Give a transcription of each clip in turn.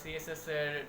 CSS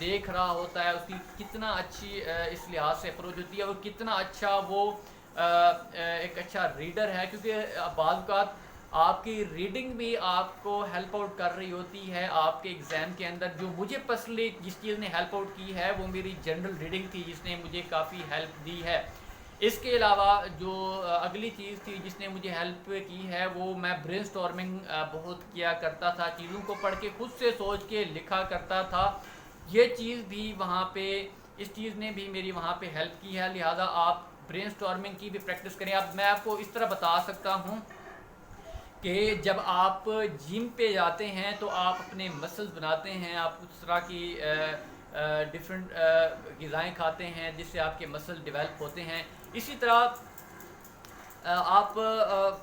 دیکھ رہا ہوتا ہے، اس کی کتنا اچھی اس لحاظ سے اپروچ ہوتی ہے اور کتنا اچھا وہ ایک اچھا ریڈر ہے، کیونکہ بعض اوقات آپ کی ریڈنگ بھی آپ کو ہیلپ آؤٹ کر رہی ہوتی ہے آپ کے ایگزام کے اندر۔ جو مجھے پرسنلی جس چیز نے ہیلپ آؤٹ کی ہے وہ میری جنرل ریڈنگ تھی، جس نے مجھے کافی ہیلپ دی ہے۔ اس کے علاوہ جو اگلی چیز تھی جس نے مجھے ہیلپ کی ہے، وہ میں برین سٹارمنگ بہت کیا کرتا تھا، چیزوں کو پڑھ کے خود سے سوچ کے لکھا کرتا تھا۔ یہ چیز بھی وہاں پہ، اس چیز نے بھی میری وہاں پہ ہیلپ کی ہے، لہٰذا آپ برین سٹارمنگ کی بھی پریکٹس کریں۔ اب میں آپ کو اس طرح بتا سکتا ہوں کہ جب آپ جم پہ جاتے ہیں تو آپ اپنے مسلز بناتے ہیں، آپ اس طرح کی ڈفرینٹ غذائیں کھاتے ہیں جس سے آپ کے مسل ڈیولپ ہوتے ہیں۔ اسی طرح آپ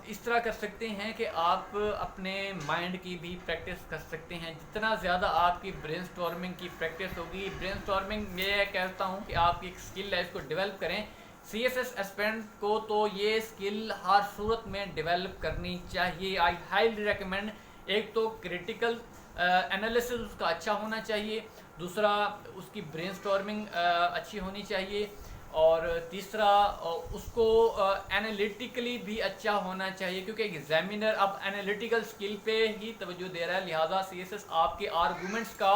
اس طرح کر سکتے ہیں کہ آپ اپنے مائنڈ کی بھی پریکٹس کر سکتے ہیں۔ جتنا زیادہ آپ کی برین سٹارمنگ کی پریکٹس ہوگی، برین سٹارمنگ میں کہتا ہوں کہ آپ کی ایک سکل ہے، اس کو ڈیولپ کریں۔ سی ایس ایس اسپیرنٹ کو تو یہ سکل ہر صورت میں ڈیولپ کرنی چاہیے۔ I highly recommend. ایک تو کریٹیکل انالیسس اس کا اچھا ہونا چاہیے، دوسرا اس کی برین سٹارمنگ اچھی ہونی چاہیے، اور تیسرا اس کو انالیٹیکلی بھی اچھا ہونا چاہیے، کیونکہ ایگزامینر اب انالیٹیکل سکل پہ ہی توجہ دے رہا ہے، لہٰذا سی ایس ایس آپ کے آرگومنٹس کا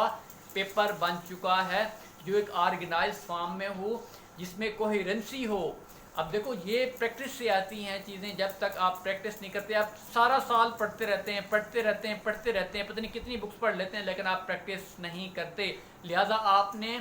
پیپر بن چکا ہے جو ایک آرگنائز فارم میں ہو، جس میں کوہیرنسی ہو۔ اب دیکھو یہ پریکٹس سے آتی ہیں چیزیں، جب تک آپ پریکٹس نہیں کرتے، آپ سارا سال پڑھتے رہتے ہیں، پتہ نہیں کتنی بکس پڑھ لیتے ہیں، لیکن آپ پریکٹس نہیں کرتے۔ لہٰذا آپ نے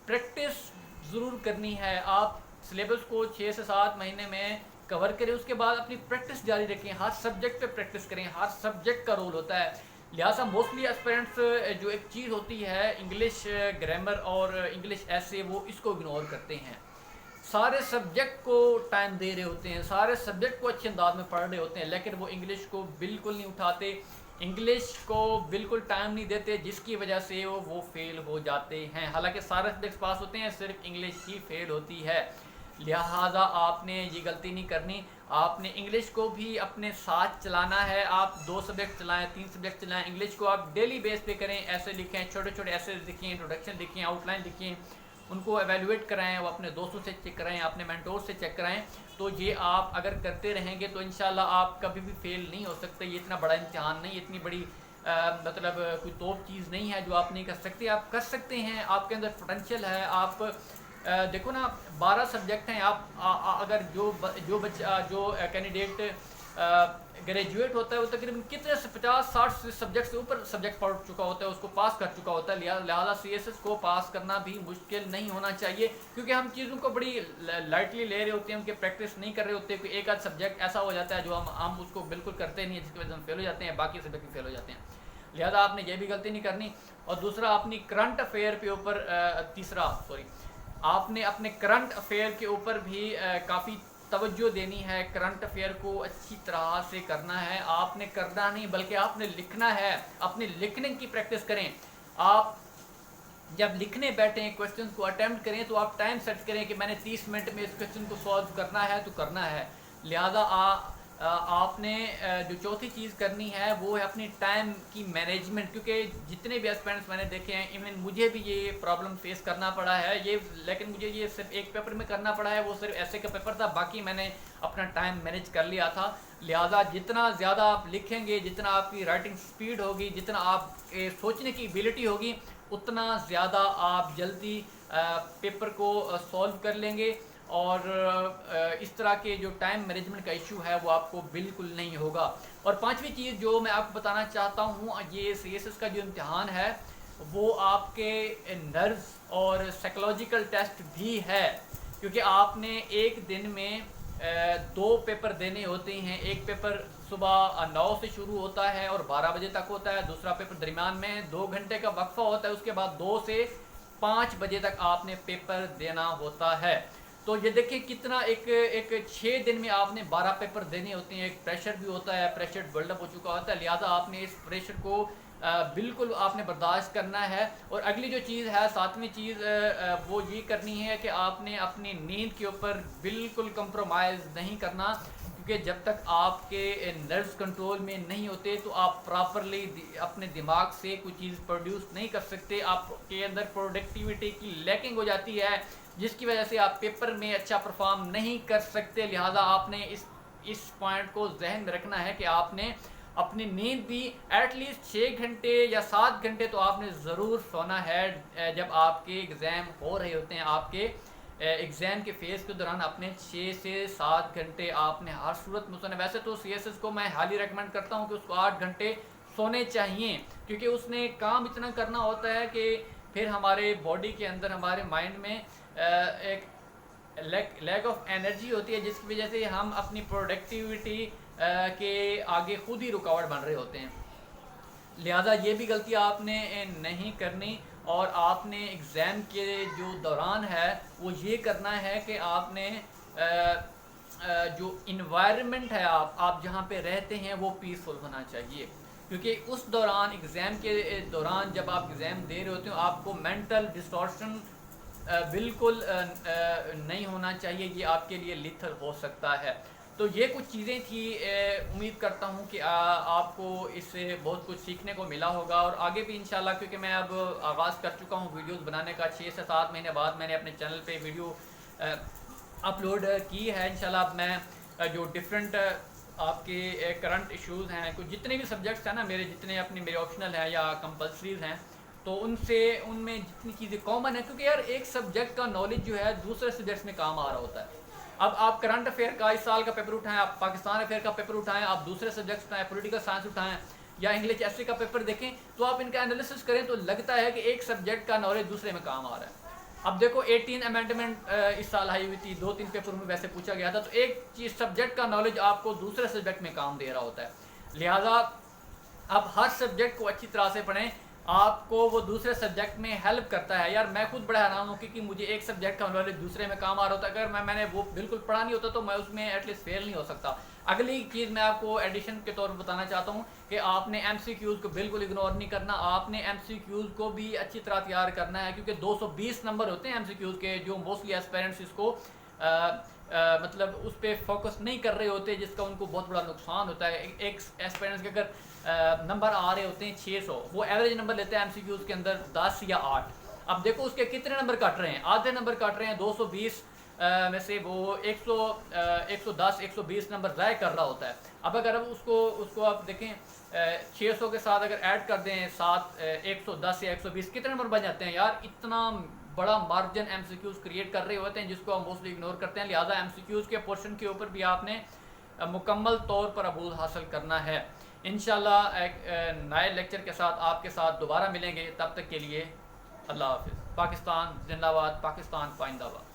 پریکٹس ضرور کرنی ہے۔ آپ سلیبس کو 6 سے 7 مہینے میں کور کریں، اس کے بعد اپنی پریکٹس جاری رکھیں، ہر سبجیکٹ پہ پریکٹس کریں، ہر سبجیکٹ کا رول ہوتا ہے۔ لہٰذا موسٹلی اسپیرنٹس جو ایک چیز ہوتی ہے انگلش گرامر اور انگلش ایسے، وہ اس کو اگنور کرتے ہیں، سارے سبجیکٹ کو ٹائم دے رہے ہوتے ہیں، سارے سبجیکٹ کو اچھے انداز میں پڑھ رہے ہوتے ہیں، لیکن وہ انگلش کو بالکل نہیں اٹھاتے، انگلش کو بالکل ٹائم نہیں دیتے، جس کی وجہ سے وہ فیل ہو جاتے ہیں۔ حالانکہ سارے سبجیکٹس پاس ہوتے ہیں، صرف انگلش ہی فیل ہوتی ہے۔ لہٰذا آپ نے یہ غلطی نہیں کرنی، آپ نے انگلش کو بھی اپنے ساتھ چلانا ہے۔ آپ 2 سبجیکٹ چلائیں، 3 سبجیکٹ چلائیں، انگلش کو آپ ڈیلی بیس پہ کریں، ایسے لکھیں، چھوٹے چھوٹے ایسے لکھیں، انٹروڈکشن لکھیں، آؤٹ لائن لکھیں، ان کو ایویلویٹ کرائیں، وہ اپنے دوستوں سے چیک کرائیں، اپنے مینٹور سے چیک کرائیں۔ تو یہ آپ اگر کرتے رہیں گے تو انشاءاللہ آپ کبھی بھی فیل نہیں ہو سکتے۔ یہ اتنا بڑا امتحان نہیں، اتنی بڑی مطلب کوئی توپ چیز نہیں ہے جو آپ نہیں کر سکتے، آپ کر سکتے ہیں، آپ کے اندر پوٹینشیل ہے۔ آپ دیکھو نا 12 سبجیکٹ ہیں، آپ اگر جو بچہ جو کینڈیڈیٹ گریجویٹ ہوتا ہے وہ تقریباً کتنے سے 50-60 سبجیکٹ سے اوپر سبجیکٹ پڑھ چکا ہوتا ہے، اس کو پاس کر چکا ہوتا ہے۔ لہٰذا سی ایس ایس کو پاس کرنا بھی مشکل نہیں ہونا چاہیے، کیونکہ ہم چیزوں کو بڑی لائٹلی لے رہے ہوتے ہیں، ان کے پریکٹس نہیں کر رہے ہوتے۔ کوئی ایک آدھ سبجیکٹ ایسا ہو جاتا ہے جو ہم اس کو بالکل کرتے نہیں ہیں، جس کی وجہ سے ہم فیل ہو جاتے ہیں، باقی سبجیکٹ بھی فیل ہو جاتے ہیں۔ لہٰذا آپ نے یہ بھی غلطی نہیں کرنی۔ اور دوسرا اپنی کرنٹ افیئر کے اوپر آپ نے اپنے کرنٹ افیئر کے اوپر بھی کافی توجہ دینی ہے، کرنٹ افیئر کو اچھی طرح سے کرنا ہے۔ آپ نے کرنا نہیں بلکہ آپ نے لکھنا ہے، اپنے لکھنے کی پریکٹس کریں۔ آپ جب لکھنے بیٹھیں، کویسچن کو اٹیمپٹ کریں، تو آپ ٹائم سیٹ کریں کہ میں نے 30 منٹ میں اس کویسچن کو سالو کرنا ہے تو کرنا ہے۔ لہٰذا آپ نے جو چوتھی چیز کرنی ہے وہ ہے اپنی ٹائم کی مینجمنٹ، کیونکہ جتنے بھی اسپیرنٹس میں نے دیکھے ہیں، ایون مجھے بھی یہ پرابلم فیس کرنا پڑا ہے، لیکن مجھے یہ صرف ایک پیپر میں کرنا پڑا ہے، وہ صرف ایسے کا پیپر تھا، باقی میں نے اپنا ٹائم مینیج کر لیا تھا۔ لہٰذا جتنا زیادہ آپ لکھیں گے، جتنا آپ کی رائٹنگ سپیڈ ہوگی، جتنا آپ سوچنے کی ایبیلٹی ہوگی، اتنا زیادہ آپ جلدی پیپر کو سولو کر لیں گے، اور اس طرح کے جو ٹائم مینجمنٹ کا ایشو ہے وہ آپ کو بالکل نہیں ہوگا۔ اور پانچویں چیز جو میں آپ کو بتانا چاہتا ہوں، یہ سی ایس ایس کا جو امتحان ہے وہ آپ کے نروز اور سائیکولوجیکل ٹیسٹ بھی ہے، کیونکہ آپ نے ایک دن میں 2 پیپر دینے ہوتے ہیں۔ ایک پیپر صبح 9 سے شروع ہوتا ہے اور 12 بجے تک ہوتا ہے، دوسرا پیپر درمیان میں 2 گھنٹے کا وقفہ ہوتا ہے، اس کے بعد 2 سے 5 بجے تک آپ نے پیپر دینا ہوتا ہے۔ تو یہ دیکھیں کتنا ایک 6 دن میں آپ نے 12 پیپر دینے ہوتے ہیں، ایک پریشر بھی ہوتا ہے، پریشر بلڈ اپ ہو چکا ہوتا ہے، لہٰذا آپ نے اس پریشر کو بالکل آپ نے برداشت کرنا ہے۔ اور اگلی جو چیز ہے، 7ویں چیز، وہ یہ کرنی ہے کہ آپ نے اپنی نیند کے اوپر بالکل کمپرومائز نہیں کرنا، کیونکہ جب تک آپ کے نروز کنٹرول میں نہیں ہوتے تو آپ پراپرلی اپنے دماغ سے کوئی چیز پروڈیوس نہیں کر سکتے. آپ کے اندر پروڈکٹیوٹی کی لیکنگ ہو جاتی ہے جس کی وجہ سے آپ پیپر میں اچھا پرفارم نہیں کر سکتے. لہٰذا آپ نے اس پوائنٹ کو ذہن میں رکھنا ہے کہ آپ نے اپنی نیند بھی ایٹ لیسٹ 6 گھنٹے یا 7 گھنٹے تو آپ نے ضرور سونا ہے. جب آپ کے ایگزام ہو رہے ہوتے ہیں آپ کے ایگزام کے فیز کے دوران اپنے 6 سے 7 گھنٹے آپ نے ہر صورت میں سونا. ویسے تو سی ایس ایس کو میں ہالی ریکمینڈ کرتا ہوں کہ اس کو 8 گھنٹے سونے چاہیے, کیونکہ اس نے کام اتنا کرنا ہوتا ہے کہ پھر ہمارے باڈی کے اندر ہمارے مائنڈ میں ایک لیک آف انرجی ہوتی ہے جس کی وجہ سے ہم اپنی پروڈکٹیوٹی کے آگے خود ہی رکاوٹ بن رہے ہوتے ہیں. لہٰذا یہ بھی غلطی آپ نے نہیں کرنی, اور آپ نے ایگزام کے جو دوران ہے وہ یہ کرنا ہے کہ آپ نے جو انوائرمنٹ ہے آپ جہاں پہ رہتے ہیں وہ پیسفل ہونا چاہیے, کیونکہ اس دوران ایگزام کے دوران جب آپ ایگزام دے رہے ہوتے ہیں آپ کو مینٹل ڈسٹورشن بالکل نہیں ہونا چاہیے. یہ آپ کے لیے لیتھل ہو سکتا ہے. تو یہ کچھ چیزیں تھیں, امید کرتا ہوں کہ آپ کو اس سے بہت کچھ سیکھنے کو ملا ہوگا, اور آگے بھی انشاءاللہ, کیونکہ میں اب آغاز کر چکا ہوں ویڈیوز بنانے کا. 6 سے 7 مہینے بعد میں نے اپنے چینل پہ ویڈیو اپلوڈ کی ہے. انشاءاللہ اب میں جو ڈفرینٹ آپ کے کرنٹ ایشوز ہیں, کچھ جتنے بھی سبجیکٹس ہیں نا میرے, جتنے میرے آپشنل ہیں یا کمپلسریز ہیں, تو ان میں جتنی چیزیں کامن ہیں, کیونکہ یار ایک سبجیکٹ کا نالج جو ہے دوسرے سبجیکٹس میں کام آ رہا ہوتا ہے. اب آپ کرنٹ افیئر کا اس سال کا پیپر اٹھائیں, آپ پاکستان افیئر کا پیپر اٹھائیں, آپ دوسرے سبجیکٹس اٹھائیں, پولیٹیکل سائنس اٹھائیں یا انگلش ایس کا پیپر دیکھیں, تو آپ ان کا انالیسس کریں تو لگتا ہے کہ ایک سبجیکٹ کا نالج دوسرے میں کام آ رہا ہے. اب دیکھو 18 امینڈمنٹ اس سال آئی ہوئی تھی, 2-3 پیپر میں ویسے پوچھا گیا تھا, تو ایک چیز سبجیکٹ کا نالج آپ کو دوسرے سبجیکٹ میں کام دے رہا ہوتا ہے. لہٰذا اب ہر سبجیکٹ کو اچھی طرح سے پڑھیں, آپ کو وہ دوسرے سبجیکٹ میں ہیلپ کرتا ہے. یار میں خود بڑا حیران ہوں کہ مجھے ایک سبجیکٹ کا نالج دوسرے میں کام آ رہا ہوتا ہے. اگر میں نے وہ بالکل پڑھا نہیں ہوتا تو میں اس میں ایٹ لیسٹ فیل نہیں ہو سکتا. اگلی چیز میں آپ کو ایڈیشن کے طور پر بتانا چاہتا ہوں کہ آپ نے ایم سی کیوز کو بالکل اگنور نہیں کرنا. آپ نے ایم سی کیوز کو بھی اچھی طرح تیار کرنا ہے, کیونکہ 220 نمبر ہوتے ہیں ایم سی کیوز کے, جو موسٹلی ایسپیرنٹس اس کو مطلب اس پہ فوکس نہیں کر رہے ہوتے, جس کا ان کو بہت بڑا نقصان ہوتا ہے. ایک ایسپیرنٹس کے اگر نمبر آ رہے ہوتے ہیں 600, وہ ایوریج نمبر لیتے ہیں ایم سی کیوز کے اندر 10 یا 8. اب دیکھو اس کے کتنے نمبر کٹ رہے ہیں, آدھے نمبر کٹ رہے ہیں. 220 میں سے وہ 110 120 نمبر ضائع کر رہا ہوتا ہے. اب اگر اب اس کو آپ دیکھیں 600 کے ساتھ اگر ایڈ کر دیں 110 یا 120, کتنے نمبر بن جاتے ہیں یار. اتنا بڑا margin M C Qs create کر رہے ہوتے ہیں جس کو ہم موسٹلی اگنور کرتے ہیں. لہٰذا ایم سی کیوز کے پورشن کے اوپر بھی آپ نے مکمل طور پر عبور حاصل کرنا ہے. انشاءاللہ ایک نئے لیکچر کے ساتھ آپ کے ساتھ دوبارہ ملیں گے. تب تک کے لیے اللہ حافظ. پاکستان زندہ باد, پاکستان پائندہ باد.